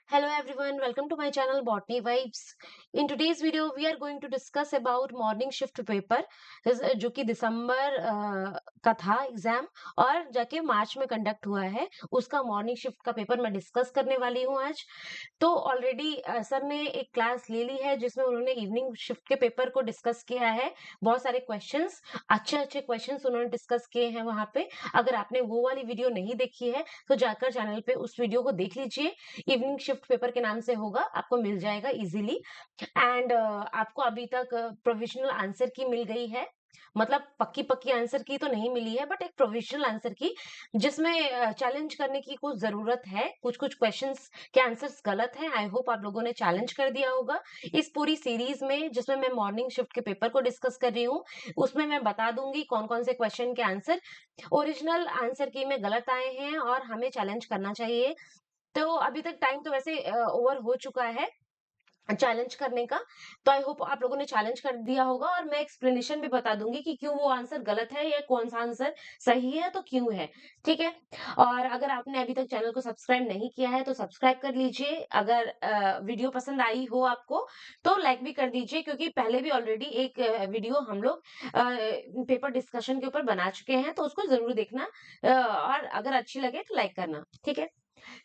Hello everyone, welcome to my channel Botany Vibes. In today's video, we are going to discuss about morning shift paper, जो कि दिसंबर का था exam और जाके मार्च में कंडक्ट हुआ है। उसका मॉर्निंग शिफ्ट का पेपर मैं डिस्कस करने वाली हूँ आज। तो ऑलरेडी सर ने एक क्लास ले ली है जिसमें उन्होंने इवनिंग शिफ्ट के पेपर को डिस्कस किया है। बहुत सारे क्वेश्चंस, अच्छे अच्छे क्वेश्चंस उन्होंने डिस्कस किए हैं वहां पे। अगर आपने वो वाली वीडियो नहीं देखी है तो जाकर चैनल पे उस वीडियो को देख लीजिए। इवनिंग शिफ्ट पेपर के नाम से होगा, आपको मिल जाएगा इजीली। एंड आपको अभी तक प्रोविजनल आंसर की मिल गई है, मतलब पक्की पक्की आंसर की तो नहीं मिली है, बट एक प्रोविजनल आंसर की, जिसमें चैलेंज करने की कुछ जरूरत है। कुछ कुछ क्वेश्चंस के आंसर्स गलत हैं। आई होप आप लोगों ने चैलेंज कर दिया होगा। इस पूरी सीरीज में जिसमें मैं मॉर्निंग शिफ्ट के पेपर को डिस्कस कर रही हूँ, उसमें मैं बता दूंगी कौन कौन से क्वेश्चन के आंसर ओरिजिनल आंसर की में गलत आए हैं और हमें चैलेंज करना चाहिए। तो अभी तक टाइम तो वैसे ओवर हो चुका है चैलेंज करने का। तो आई होप आप लोगों ने चैलेंज कर दिया होगा और मैं एक्सप्लेनेशन भी बता दूंगी कि क्यों वो आंसर गलत है या कौन सा आंसर सही है, तो क्यों है। ठीक है। और अगर आपने अभी तक चैनल को सब्सक्राइब नहीं किया है तो सब्सक्राइब कर लीजिए। अगर वीडियो पसंद आई हो आपको तो लाइक भी कर दीजिए, क्योंकि पहले भी ऑलरेडी एक वीडियो हम लोग पेपर डिस्कशन के ऊपर बना चुके हैं, तो उसको जरूर देखना। और अगर अच्छी लगे तो लाइक करना। ठीक है।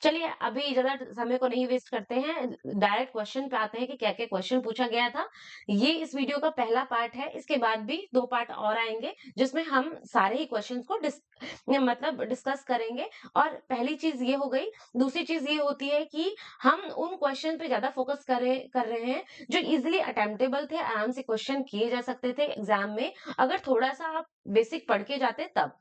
चलिए अभी ज्यादा समय को नहीं वेस्ट करते हैं, डायरेक्ट क्वेश्चन पे आते हैं कि क्या क्या क्वेश्चन पूछा गया था। ये इस वीडियो का पहला पार्ट है। इसके बाद भी 2 पार्ट और आएंगे जिसमें हम सारे ही क्वेश्चंस को मतलब डिस्कस करेंगे। और पहली चीज ये हो गई। दूसरी चीज ये होती है कि हम उन क्वेश्चन पे ज्यादा फोकस कर रहे हैं जो इजिली अटेम्प्टेबल थे, आराम से क्वेश्चन किए जा सकते थे एग्जाम में, अगर थोड़ा सा आप बेसिक पढ़ के जाते तब।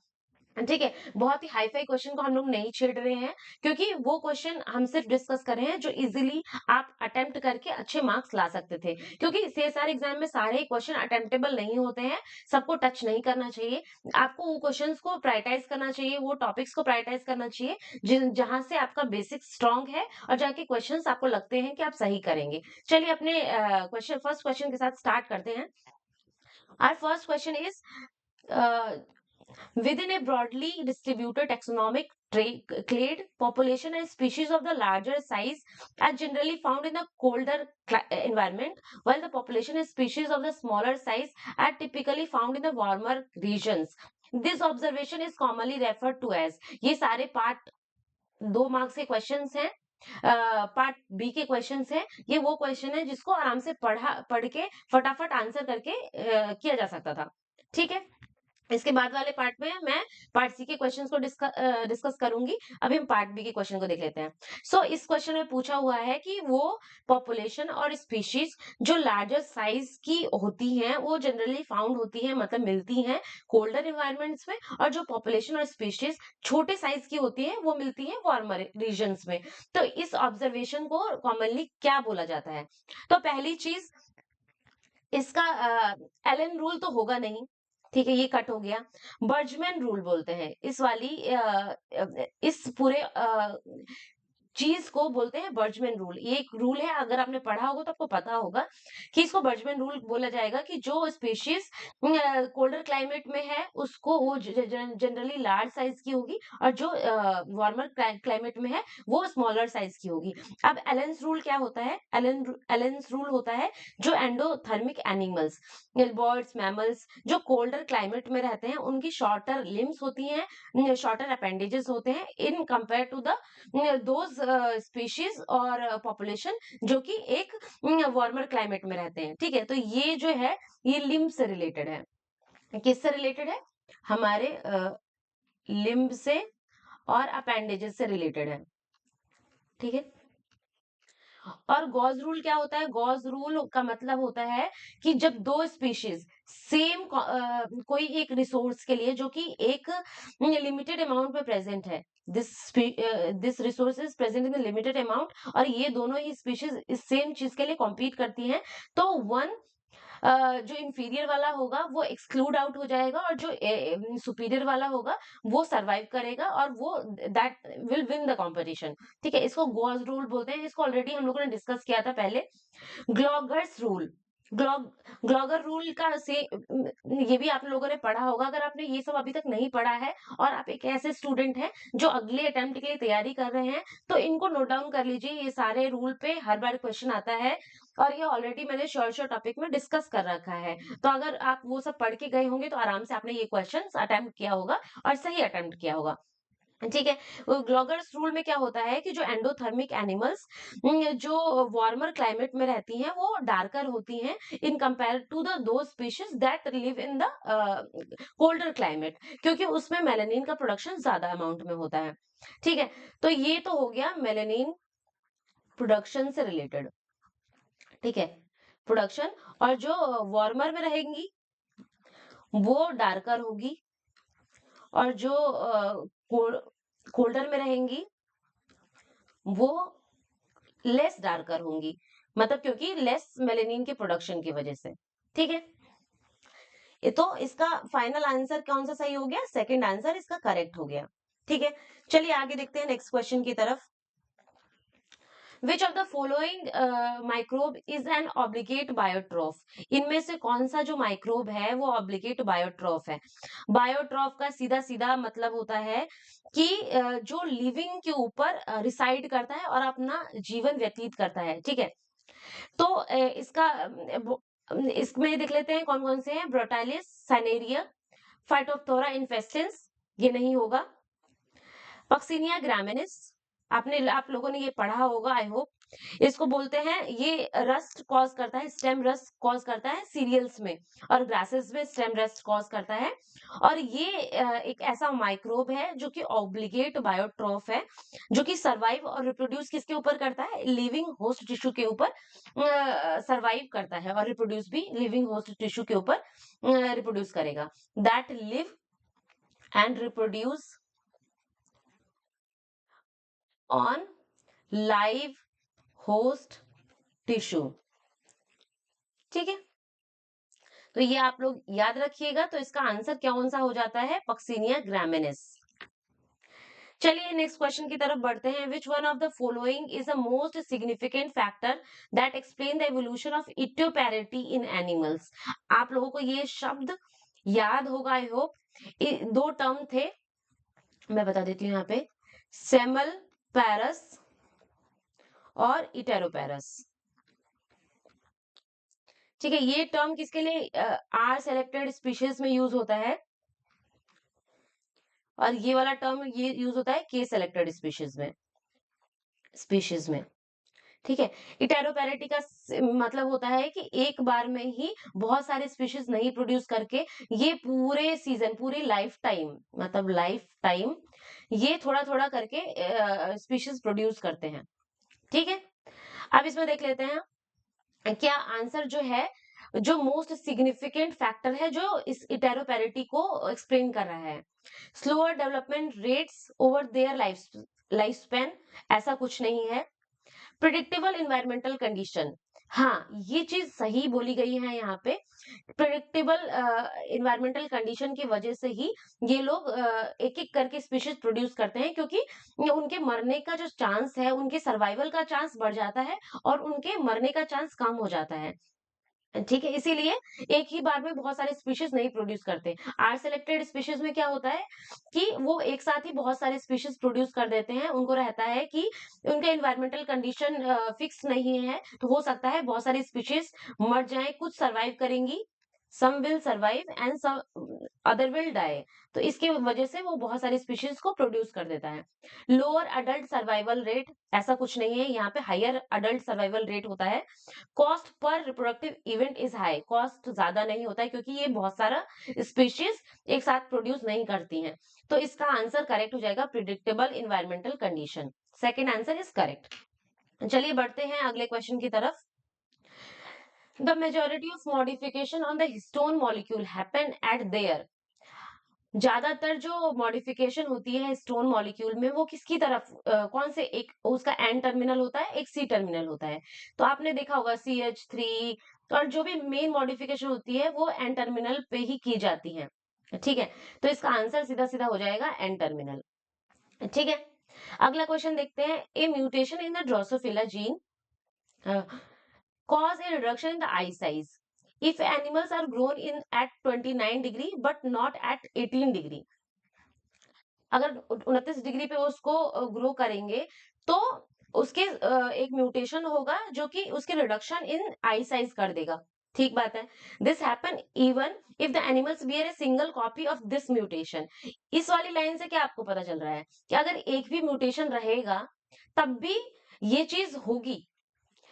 ठीक है। बहुत ही हाई फाई क्वेश्चन को हम लोग नहीं छेड़ रहे हैं, क्योंकि वो क्वेश्चन हम सिर्फ डिस्कस कर रहे हैं जो इजीली आप अटेम्प्ट करके अच्छे मार्क्स ला सकते थे, क्योंकि सीएसआर एग्जाम में सारे ही क्वेश्चन अटेम्प्टेबल नहीं होते हैं। सबको टच नहीं करना चाहिए। आपको वो क्वेश्चंस को प्रायोरिटाइज करना चाहिए, वो टॉपिक्स को प्रायोरिटाइज करना चाहिए जहां से आपका बेसिक स्ट्रांग है और जाके क्वेश्चंस आपको लगते हैं कि आप सही करेंगे। चलिए अपने फर्स्ट क्वेश्चन के साथ स्टार्ट करते हैं। Our first question is, within a broadly distributed taxonomic clade, population and species of the larger size are generally found in the colder environment, while the population and species of the smaller size are typically found in the warmer regions. This observation is commonly referred to as, ये सारे part 2 marks के questions हैं। Part B के questions हैं। ये वो question है जिसको आराम से पढ़ के फटाफट आंसर करके किया जा सकता था। ठीक है। इसके बाद वाले पार्ट में मैं पार्ट सी के क्वेश्चंस को डिस्कस करूंगी। अभी हम पार्ट बी के क्वेश्चन को देख लेते हैं। सो इस क्वेश्चन में पूछा हुआ है कि वो पॉपुलेशन और स्पीशीज जो लार्जर साइज की होती हैं वो जनरली फाउंड होती हैं, मतलब मिलती हैं कोल्डर इन्वायरमेंट्स में, और जो पॉपुलेशन और स्पीशीज छोटे साइज की होती है वो मिलती है वार्मर रीजन्स में। तो इस ऑब्जर्वेशन को कॉमनली क्या बोला जाता है? तो पहली चीज, इसका एलन रूल तो होगा नहीं। ठीक है, ये कट हो गया। बर्जमैन रूल बोलते हैं इस वाली इस पूरे चीज को बोलते हैं बर्जमैन रूल। ये एक रूल है, अगर आपने पढ़ा होगा तो आपको पता होगा कि इसको बर्जमैन रूल बोला जाएगा कि जो स्पीशीज कोल्डर क्लाइमेट में है उसको वो जनरली लार्ज साइज की होगी, और जो वार्मर क्लाइमेट में है वो स्मॉलर साइज की होगी। अब एलेंस रूल क्या होता है? एलेंस रूल होता है जो एंडोथर्मिक एनिमल्स, बर्ड्स, मैमल्स जो कोल्डर क्लाइमेट में रहते हैं उनकी शॉर्टर लिम्स होती हैं, शॉर्टर अपेंडेजेस होते हैं in compare to the those species और पॉपुलेशन जो कि एक वार्मर क्लाइमेट में रहते हैं। ठीक है, तो ये जो है ये लिम्ब से रिलेटेड है। किससे रिलेटेड है? हमारे लिम्ब से और अपेंडेजेस से रिलेटेड है। ठीक है। और गॉज रूल क्या होता है? गॉज रूल का मतलब होता है कि जब दो स्पीशीज सेम कोई एक रिसोर्स के लिए जो कि एक लिमिटेड अमाउंट में प्रेजेंट है, this resource is present in limited amount, और ये दोनों ही स्पीशीज इस सेम चीज के लिए कॉम्पीट करती हैं, तो वन जो इंफीरियर वाला होगा वो एक्सक्लूड आउट हो जाएगा और जो सुपीरियर वाला होगा वो सरवाइव करेगा और वो that will win the competition. ठीक है, इसको गॉस रूल बोलते हैं। इसको ऑलरेडी हम लोगों ने डिस्कस किया था पहले। ग्लॉगर्स रूल, ग्लॉग ग्लॉगर रूल का से ये भी आप लोगों ने पढ़ा होगा। अगर आपने ये सब अभी तक नहीं पढ़ा है और आप एक ऐसे स्टूडेंट हैं जो अगले अटेम्प्ट के लिए तैयारी कर रहे हैं, तो इनको नोट डाउन कर लीजिए। ये सारे रूल पे हर बार क्वेश्चन आता है और ये ऑलरेडी मैंने शॉर्ट शॉर्ट टॉपिक में डिस्कस कर रखा है। तो अगर आप वो सब पढ़ के गए होंगे तो आराम से आपने ये क्वेश्चन अटेम्प्ट किया होगा और सही अटेम्प्ट किया होगा। ठीक है। ग्लॉगर्स रूल में क्या होता है कि जो एंडोथर्मिक एनिमल्स जो वार्मर क्लाइमेट में रहती हैं वो डार्कर होती हैं इन कंपेयर टू द दो species that live in the colder climate, क्योंकि उसमें मेलानिन का प्रोडक्शन ज्यादा अमाउंट में होता है। ठीक है। तो ये तो हो गया मेलानिन प्रोडक्शन से रिलेटेड। ठीक है। प्रोडक्शन। और जो वार्मर में रहेंगी वो डार्कर होगी, और जो कोल्डर में रहेंगी वो लेस डार्कर होंगी, मतलब क्योंकि लेस मेलेनिन के प्रोडक्शन की वजह से। ठीक है। ये तो इसका फाइनल आंसर कौन सा सही हो गया? सेकंड आंसर इसका करेक्ट हो गया। ठीक है। चलिए आगे देखते हैं नेक्स्ट क्वेश्चन की तरफ। Which of the following microbe is an obligate biotroph? इनमें से कौन सा जो माइक्रोब है वो ऑब्लिगेट बायोट्रॉफ है? बायोट्रॉफ का सीधा सीधा मतलब होता है कि जो लिविंग के ऊपर रिसाइड करता है और अपना जीवन व्यतीत करता है। ठीक है। तो इसका इसमें देख लेते हैं कौन कौन से हैं। ब्रोटालिस, साइनेरिया, फाइटोप्थोरा इन्फेस्टेंस, ये नहीं होगा। पक्सिनिया ग्रामिनिस, आप लोगों ने ये पढ़ा होगा आई होप। इसको बोलते हैं, ये रस्ट कॉज करता है, स्टेम रस्ट कॉज करता है सीरियल्स में, और ग्रासेस में स्टेम रस्ट कॉज करता है। और ये एक ऐसा माइक्रोब है जो कि ऑब्लिगेट बायोट्रॉफ है, जो कि सरवाइव और रिप्रोड्यूस किसके ऊपर करता है? लिविंग होस्ट टिश्यू के ऊपर सरवाइव करता है, और रिप्रोड्यूस भी लिविंग होस्ट टिश्यू के ऊपर रिप्रोड्यूस करेगा। That live and reproduce on live host tissue. ठीक है। तो ये आप लोग याद रखिएगा। तो इसका आंसर क्या कौन सा हो जाता है? Puccinia graminis. चलिए नेक्स्ट क्वेश्चन की तरफ बढ़ते हैं। Which one of the following is the most significant factor that explain the evolution of iteroparity in animals? आप लोगों को ये शब्द याद होगा आई होप। दो टर्म थे, मैं बता देती हूँ यहाँ पे। सेमल पैरस और इटेरोपैरस। ठीक है। ये टर्म किसके लिए आर सेलेक्टेड स्पीशीज में यूज होता है, और ये वाला टर्म ये यूज होता है के सेलेक्टेड स्पीशीज में। ठीक है। इटेरोपैरिटी का मतलब होता है कि एक बार में ही बहुत सारे स्पीशीज नहीं प्रोड्यूस करके ये पूरे सीजन, पूरी लाइफ टाइम, मतलब लाइफ टाइम ये थोड़ा थोड़ा करके स्पीशीज प्रोड्यूस करते हैं। ठीक है। अब इसमें देख लेते हैं क्या आंसर जो है, जो मोस्ट सिग्निफिकेंट फैक्टर है जो इस इटेरोपैरिटी को एक्सप्लेन कर रहा है। Slower development rates over their life span, ऐसा कुछ नहीं है। प्रिडिक्टेबल इन्वायरमेंटल कंडीशन, हाँ ये चीज सही बोली गई है यहाँ पे। प्रिडिक्टेबल इन्वायरमेंटल कंडीशन की वजह से ही ये लोग एक एक करके स्पीशीज प्रोड्यूस करते हैं, क्योंकि उनके मरने का जो चांस है, उनके सर्वाइवल का चांस बढ़ जाता है और उनके मरने का चांस कम हो जाता है। ठीक है। इसीलिए एक ही बार में बहुत सारे स्पीशीज नहीं प्रोड्यूस करते। आर सेलेक्टेड स्पीशीज में क्या होता है कि वो एक साथ ही बहुत सारे स्पीशीज प्रोड्यूस कर देते हैं। उनको रहता है कि उनका इन्वायरमेंटल कंडीशन फिक्स नहीं है, तो हो सकता है बहुत सारी स्पीशीज मर जाएं, कुछ सरवाइव करेंगी, some will survive and some other will die. तो इसकी वजह से वो बहुत सारी स्पीशीज को प्रोड्यूस कर देता है। लोअर अडल्ट सर्वाइवल रेट, ऐसा कुछ नहीं है, यहाँ पे हायर अडल्ट सर्वाइवल रेट होता है। Cost per reproductive event is high, cost ज्यादा नहीं होता है क्योंकि ये बहुत सारा स्पीशीज एक साथ प्रोड्यूस नहीं करती हैं। तो इसका आंसर करेक्ट हो जाएगा predictable environmental condition. Second answer is correct. चलिए बढ़ते हैं अगले क्वेश्चन की तरफ। The majority of modification on the histone molecule happen at there, ज्यादातर जो मॉडिफिकेशन होती है स्टोन मॉलिक्यूल में वो किसकी तरफ कौन से, एक उसका एन टर्मिनल होता है, एक सी टर्मिनल होता है। तो आपने देखा होगा CH3, और जो भी मेन मॉडिफिकेशन होती है वो एन टर्मिनल पे ही की जाती है। ठीक है। तो इसका आंसर सीधा सीधा हो जाएगा एन टर्मिनल। ठीक है। अगला क्वेश्चन देखते हैं। A mutation in the Drosophila gene cause a reduction in the eye size, if animals are grown in at 29 degree but not at 18 degree, अगर 29 डिग्री पे उसको ग्रो करेंगे तो उसके एक म्यूटेशन होगा जो कि उसके रिडक्शन इन आई साइज कर देगा। ठीक बात है। This happen even if the animals bear a single copy of this mutation. इस वाली लाइन से क्या आपको पता चल रहा है कि अगर एक भी म्यूटेशन रहेगा तब भी ये चीज होगी।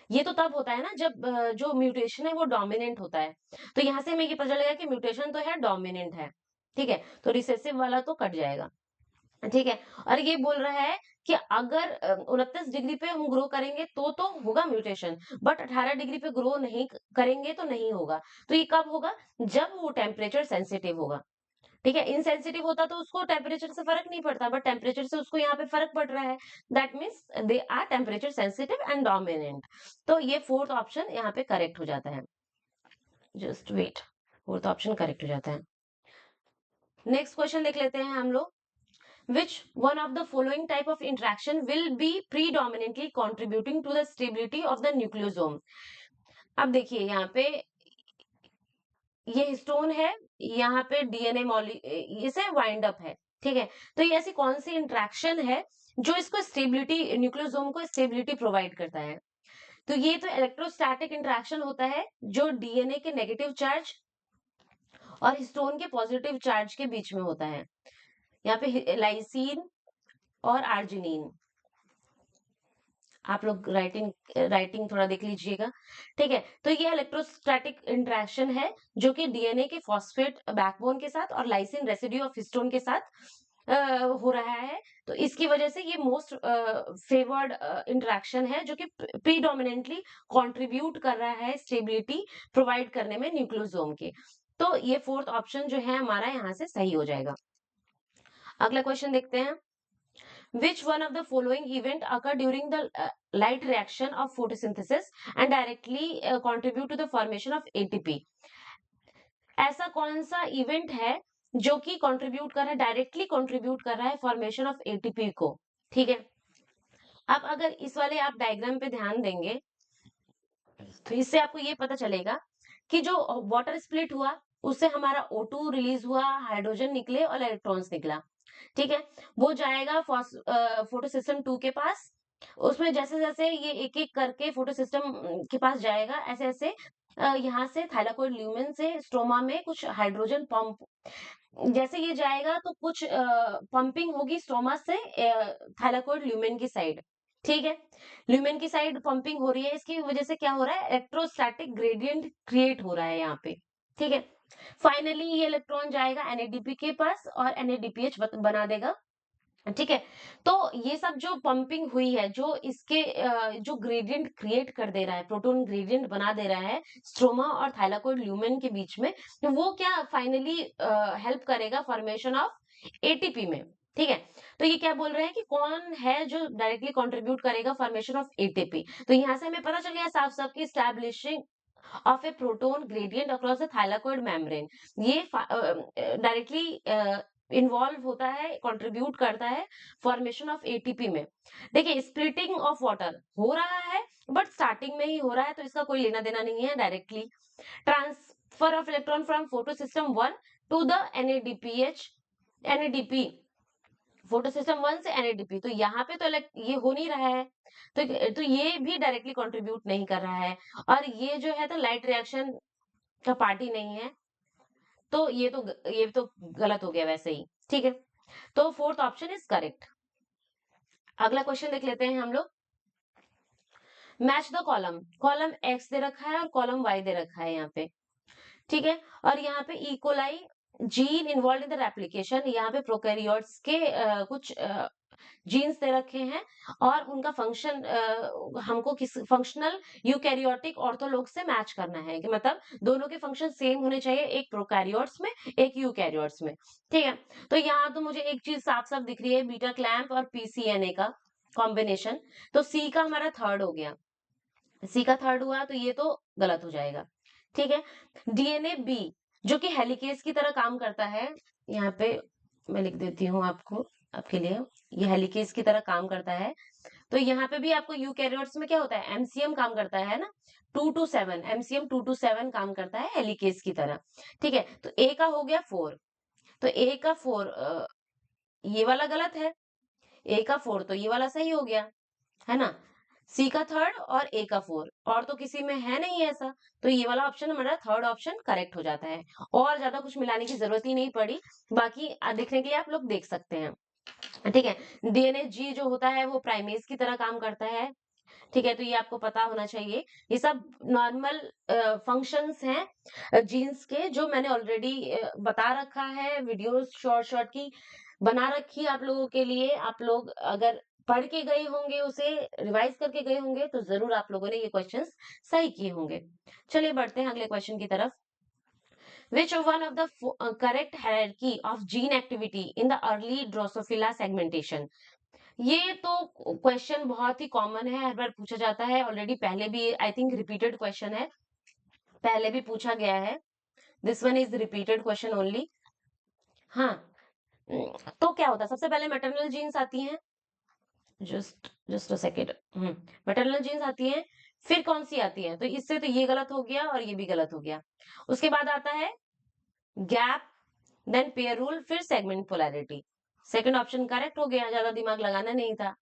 ये तो तब होता है ना जब जो म्यूटेशन है वो डोमिनेंट होता है। तो यहाँ से हमें ये पता चलेगा कि म्यूटेशन तो है, डोमिनेंट है। ठीक है, तो रिसेसिव वाला तो कट जाएगा। ठीक है, और ये बोल रहा है कि अगर 29 डिग्री पे हम ग्रो करेंगे तो होगा म्यूटेशन, बट 18 डिग्री पे ग्रो नहीं करेंगे तो नहीं होगा। तो ये कब होगा? जब वो टेम्परेचर सेंसिटिव होगा। ठीक है, इनसेंसिटिव होता तो उसको टेम्परेचर से फर्क नहीं पड़ता, बट टेम्परेचर से उसको यहाँ पे फर्क पड़ रहा है। That means they are temperature sensitive and dominant. तो ये फोर्थ ऑप्शन यहाँ पे करेक्ट हो जाता है। Just wait, fourth option correct हो जाता है। नेक्स्ट क्वेश्चन देख लेते हैं हम लोग। Which one of the following type of interaction will be predominantly contributing to the stability of the nucleosome? अब देखिए यहाँ पे ये हिस्टोन है, यहाँ पे डीएनए मॉलि इसे वाइंड अप है। ठीक है, तो ये ऐसी कौन सी इंट्रैक्शन है जो इसको स्टेबिलिटी, न्यूक्लियोसोम को स्टेबिलिटी प्रोवाइड करता है? तो ये तो इलेक्ट्रोस्टैटिक इंट्रैक्शन होता है जो डीएनए के नेगेटिव चार्ज और हिस्टोन के पॉजिटिव चार्ज के बीच में होता है। यहाँ पे लाइसीन और आर्जिनिन, आप लोग राइटिंग राइटिंग थोड़ा देख लीजिएगा। ठीक है, तो ये इलेक्ट्रोस्टैटिक इंटरेक्शन है जो कि डीएनए के फॉस्फेट बैकबोन के साथ और लाइसिन रेसिड्यू ऑफ हिस्टोन के साथ हो रहा है। तो इसकी वजह से ये मोस्ट फेवर्ड इंटरेक्शन है जो कि प्रीडोमिनेंटली कंट्रीब्यूट कर रहा है स्टेबिलिटी प्रोवाइड करने में न्यूक्लियोसोम के। तो ये फोर्थ ऑप्शन जो है हमारा यहाँ से सही हो जाएगा। अगला क्वेश्चन देखते हैं। Which one of the following event occur during the light reaction of photosynthesis and directly contribute to the formation of ATP? ऐसा कौन सा इवेंट है जो कि कंट्रीब्यूट कर रहा है, डायरेक्टली कंट्रीब्यूट कर रहा है फॉर्मेशन ऑफ एटीपी को? ठीक है, अब अगर इस वाले आप डायग्राम पे ध्यान देंगे तो इससे आपको ये पता चलेगा कि जो वाटर स्प्लिट हुआ उससे हमारा O2 रिलीज हुआ, हाइड्रोजन निकले और इलेक्ट्रॉन्स निकला। ठीक है, वो जाएगा फोटो सिस्टम 2 के पास। उसमें जैसे जैसे ये एक एक करके फोटो सिस्टम के पास जाएगा, ऐसे ऐसे यहाँ से थाइलाकोइड ल्यूमेन से स्ट्रोमा में कुछ हाइड्रोजन पंप, जैसे ये जाएगा तो कुछ पंपिंग होगी स्ट्रोमा से थाइलाकोइड ल्यूमेन की साइड। ठीक है, ल्यूमेन की साइड पंपिंग हो रही है, इसकी वजह से क्या हो रहा है, इलेक्ट्रोस्टैटिक ग्रेडियंट क्रिएट हो रहा है यहाँ पे। ठीक है, फाइनली ये इलेक्ट्रॉन जाएगा NADP के पास और NADPH बना देगा। ठीक है, तो ये सब जो पंपिंग हुई है, जो इसके जो ग्रेडियंट क्रिएट कर दे रहा है, प्रोटॉन ग्रेडियंट बना दे रहा है स्ट्रोमा और थाइलाकोइड ल्यूमेन के बीच में, तो वो क्या फाइनली हेल्प करेगा फॉर्मेशन ऑफ एटीपी में। ठीक है, तो ये क्या बोल रहे हैं कि कौन है जो डायरेक्टली कंट्रीब्यूट करेगा फॉर्मेशन ऑफ एटीपी? तो यहाँ से हमें पता चल गया साफ साफ की establishing of a proton gradient across the thylakoid membrane, ये डायरेक्टली इन्वॉल्व होता है, कंट्रीब्यूट करता है फॉर्मेशन ऑफ एटीपी में। देखिए, स्प्लिटिंग ऑफ वाटर हो रहा है बट स्टार्टिंग में ही हो रहा है, तो इसका कोई लेना देना नहीं है directly. Transfer of electron from photo system 1 to the NADP photo system 1 से NADP, तो यहाँ पे तो ये हो नहीं रहा है, तो ये भी डायरेक्टली कंट्रीब्यूट नहीं कर रहा है, और ये जो है तो लाइट रिएक्शन का पार्ट ही नहीं है, तो ये तो गलत हो गया वैसे ही। ठीक है, तो फोर्थ ऑप्शन इज करेक्ट। अगला क्वेश्चन देख लेते हैं हम लोग। Match the column, column X दे रखा है और कॉलम वाई दे रखा है यहाँ पे। ठीक है, और यहाँ पे E coli gene involve in the replication, यहाँ पे प्रोकैरियोट्स के कुछ जीन्स दे रखे हैं और उनका फंक्शन हमको किस फंक्शनल यूकैरियोटिक ऑर्थोलॉग से मैच करना है, कि मतलब दोनों के फंक्शन सेम होने चाहिए, एक प्रोकैरियोट्स में एक यूकैरियोट्स में। ठीक है, तो यहाँ तो मुझे एक चीज साफ साफ दिख रही है, बीटा क्लैंप और PCNA का कॉम्बिनेशन, तो सी का हमारा थर्ड हो गया। सी का थर्ड हुआ तो ये तो गलत हो जाएगा। ठीक है, डीएनए बी जो कि हेलिकेज की तरह काम करता है, यहाँ पे मैं लिख देती हूँ आपको आपके लिए, ये हेलिकेज की तरह काम करता है। तो यहाँ पे भी आपको यूकैरियोट्स में क्या होता है, एमसीएम काम करता है ना, 2 to 7 एमसीएम 2 to 7 काम करता है एलिकेस की तरह। ठीक है, तो ए का हो गया 4, तो ए का 4 ये वाला गलत है, ए का 4 तो ये वाला सही हो गया, है ना? सी का 3 और ए का 4 और तो किसी में है नहीं ऐसा, तो ये वाला ऑप्शन हमारा थर्ड ऑप्शन करेक्ट हो जाता है। और ज्यादा कुछ मिलाने की जरूरत ही नहीं पड़ी, बाकी देखने के लिए आप लोग देख सकते हैं। ठीक है, डीएनए जी जो होता है वो प्राइमेज की तरह काम करता है। ठीक है, तो ये आपको पता होना चाहिए। ये सब नॉर्मल फंक्शंस हैं जीन्स के, जो मैंने ऑलरेडी बता रखा है, वीडियोस शॉर्ट शॉर्ट की बना रखी है आप लोगों के लिए। आप लोग अगर पढ़ के गए होंगे, उसे रिवाइज करके गए होंगे, तो जरूर आप लोगों ने ये क्वेश्चंस सही किए होंगे। चलिए बढ़ते हैं अगले क्वेश्चन की तरफ। Which one of the correct hierarchy of gene activity in the early Drosophila segmentation? ये तो क्वेश्चन बहुत ही कॉमन है, हर बार पूछा जाता है, ऑलरेडी पहले भी आई थिंक रिपीटेड क्वेश्चन है, पहले भी पूछा गया है। This one is repeated question only. हाँ, तो क्या होता है, सबसे पहले मैटरनल जीन्स आती हैं, just just a second. Maternal jeans आती हैं, फिर कौन सी आती है, तो इससे तो ये गलत हो गया और ये भी गलत हो गया। उसके बाद आता है गैप, देन पेयर रूल, फिर segment polarity. Second option correct हो गया, ज्यादा दिमाग लगाना नहीं था।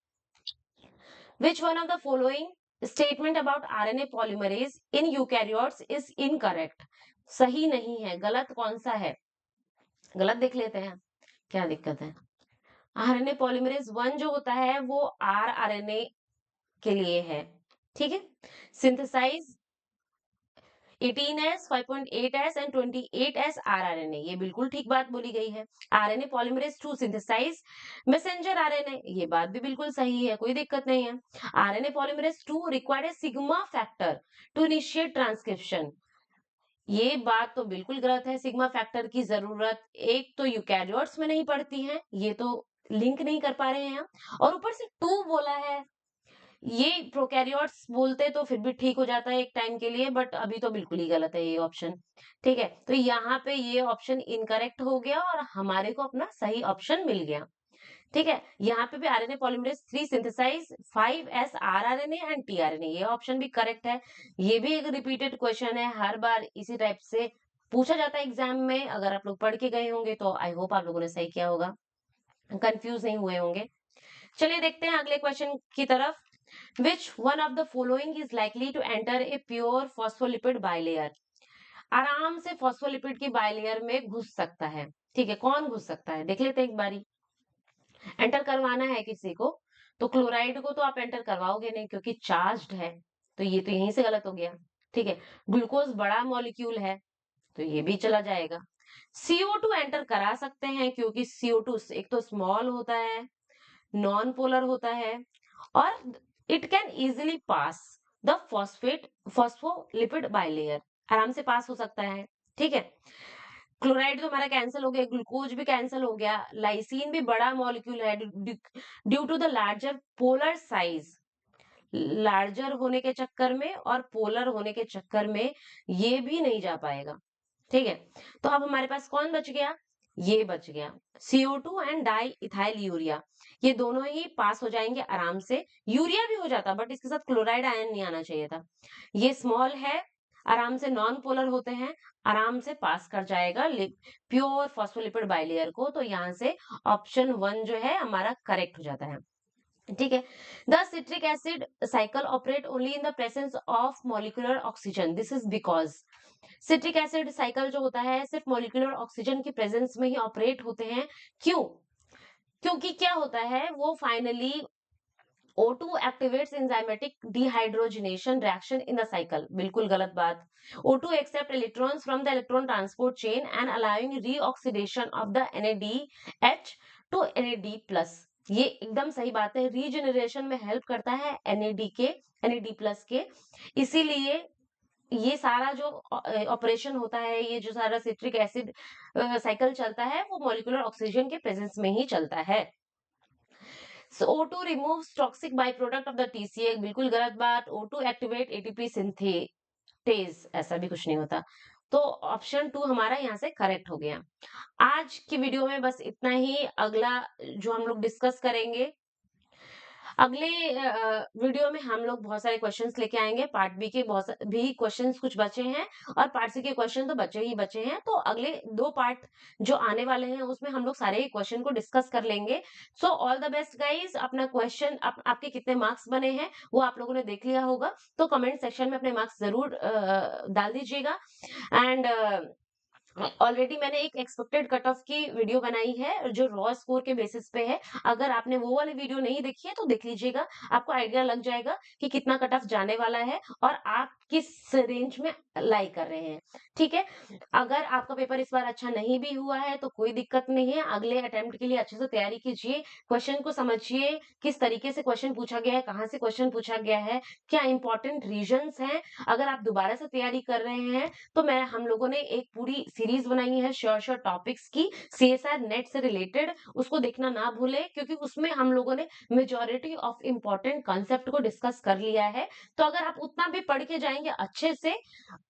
Which one of the following statement about RNA polymerase in eukaryotes is incorrect? सही नहीं है, गलत कौन सा है, गलत देख लेते हैं, क्या दिक्कत है। आरएनए पॉलीमरेज 1 जो होता है वो आर आरएनए के लिए है। ठीक है, synthesise 18S, 5.8S and 28S rRNA, ये बिल्कुल ठीक बात बोली गई है। RNA polymerase 2 synthesise messenger RNA, ये बात भी बिल्कुल सही है, कोई दिक्कत नहीं है। RNA polymerase 2 required a sigma factor to initiate transcription, ये बात तो बिल्कुल गलत है। सिग्मा फैक्टर की जरूरत एक तो यूकैरियोट्स में नहीं पड़ती है, ये तो लिंक नहीं कर पा रहे हैं हम, और ऊपर से 2 बोला है। ये प्रोकैरियोट्स बोलते तो फिर भी ठीक हो जाता है एक टाइम के लिए, बट अभी तो बिल्कुल ही गलत है ये ऑप्शन। ठीक है, तो यहाँ पे ये ऑप्शन इनकरेक्ट हो गया और हमारे को अपना सही ऑप्शन मिल गया। ठीक है, यहाँ पे भी RNA polymerase 3 synthesise 5S rRNA and tRNA, ये ऑप्शन भी करेक्ट है। ये भी एक रिपीटेड क्वेश्चन है, हर बार इसी टाइप से पूछा जाता है एग्जाम में। अगर आप लोग पढ़ के गए होंगे तो आई होप आप लोगों ने सही किया होगा, कंफ्यूज नहीं हुए होंगे। चलिए देखते हैं अगले क्वेश्चन की तरफ। Which one of the following is likely to enter a pure phospholipid bilayer? आराम से फॉस्फोलिपिड की बाइलेयर में घुस सकता है। ठीक है, कौन घुस सकता है देख लेते हैं एक बारी। एंटर करवाना है किसी को, तो क्लोराइड को तो आप एंटर करवाओगे नहीं क्योंकि चार्ज्ड है, तो ये तो यहीं से गलत हो गया। ठीक है, ग्लूकोज बड़ा मॉलिक्यूल है, तो ये भी चला जाएगा। CO2 एंटर करा सकते हैं क्योंकि CO2 एक तो स्मॉल होता है, नॉन पोलर होता है, और it can easily pass the phosphate phospholipid bilayer, आराम से पास हो सकता है। ठीक है, क्लोराइड तो हमारा कैंसिल हो गया, ग्लूकोज भी कैंसिल हो गया, लाइसिन भी बड़ा मॉलिक्यूल है, due to the larger polar size, larger होने के चक्कर में और पोलर होने के चक्कर में ये भी नहीं जा पाएगा। ठीक है, तो अब हमारे पास कौन बच गया, ये बच गया CO2 and di ethyl urea, ये दोनों ही पास हो जाएंगे आराम से। यूरिया भी हो जाता बट इसके साथ क्लोराइड आयन नहीं आना चाहिए था। ये स्मॉल है, आराम से नॉन पोलर होते हैं, आराम से पास कर जाएगा प्योर फॉस्फोलिपिड बाइलेयर को, तो यहाँ से ऑप्शन 1 जो है हमारा करेक्ट हो जाता है। ठीक है, the citric acid cycle operate only in the presence of molecular oxygen, this is because citric acid cycle जो होता है सिर्फ मॉलिक्यूलर ऑक्सीजन की प्रेजेंस में ही ऑपरेट होते हैं। क्यों, क्योंकि क्या होता है वो finally O2 activates enzymatic dehydrogenation reaction in the cycle, बिल्कुल गलत बात। O2 accept electrons from the electron transport chain and allowing reoxidation of the NADH to NAD plus, ये एकदम सही बात है, रीजनरेशन में हेल्प करता है NAD प्लस के, इसीलिए ये सारा जो ऑपरेशन होता है, ये जो सारा सिट्रिक एसिड साइकिल चलता है वो मॉलिक्यूलर ऑक्सीजन के प्रेजेंस में ही चलता है। So O2 removes toxic byproduct of the TCA, बिल्कुल गलत बात। O2 activate ATP synthetase, ऐसा भी कुछ नहीं होता। तो ऑप्शन 2 हमारा यहाँ से करेक्ट हो गया। आज की वीडियो में बस इतना ही, अगला जो हम लोग डिस्कस करेंगे, अगले वीडियो में हम लोग बहुत सारे क्वेश्चंस लेके आएंगे। पार्ट बी के भी क्वेश्चंस कुछ बचे हैं और पार्ट सी के क्वेश्चन तो बचे ही बचे हैं। तो अगले 2 पार्ट जो आने वाले हैं उसमें हम लोग सारे क्वेश्चन को डिस्कस कर लेंगे। So all the best guys. अपना क्वेश्चन आपके कितने मार्क्स बने हैं वो आप लोगों ने देख लिया होगा, तो कमेंट सेक्शन में अपने मार्क्स जरूर डाल दीजिएगा। एंड ऑलरेडी मैंने एक एक्सपेक्टेड कट ऑफ की वीडियो बनाई है जो रॉ स्कोर के बेसिस पे है। अगर आपने वो वाली वीडियो नहीं देखी है तो देख लीजिएगा, आपको आइडिया लग जाएगा कि कितना कट ऑफ जाने वाला है और आप किस रेंज में लाई कर रहे हैं। ठीक है, अगर आपका पेपर इस बार अच्छा नहीं भी हुआ है तो कोई दिक्कत नहीं है, अगले अटेम्प्ट के लिए अच्छे से तैयारी कीजिए, क्वेश्चन को समझिए, किस तरीके से क्वेश्चन पूछा गया है, कहाँ से क्वेश्चन पूछा गया है, क्या इंपॉर्टेंट रीजंस हैं। अगर आप दोबारा से तैयारी कर रहे हैं तो मैं हम लोगों ने एक पूरी सीरीज बनाई है श्योर श्योर टॉपिक्स की, सीएसआर नेट से रिलेटेड, उसको देखना ना भूले क्योंकि उसमें हम लोगों ने मेजॉरिटी ऑफ इंपॉर्टेंट कॉन्सेप्ट को डिस्कस कर लिया है। तो अगर आप उतना भी पढ़ के जाएंगे अच्छे से,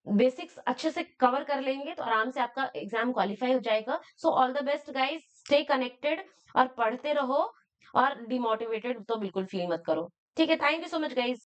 बेसिक्स अच्छे से कवर कर लेंगे तो आराम से आपका एग्जाम क्वालिफाई हो जाएगा। So all the best guys, stay connected और पढ़ते रहो, और डिमोटिवेटेड तो बिल्कुल फील मत करो। ठीक है, thank you so much guys.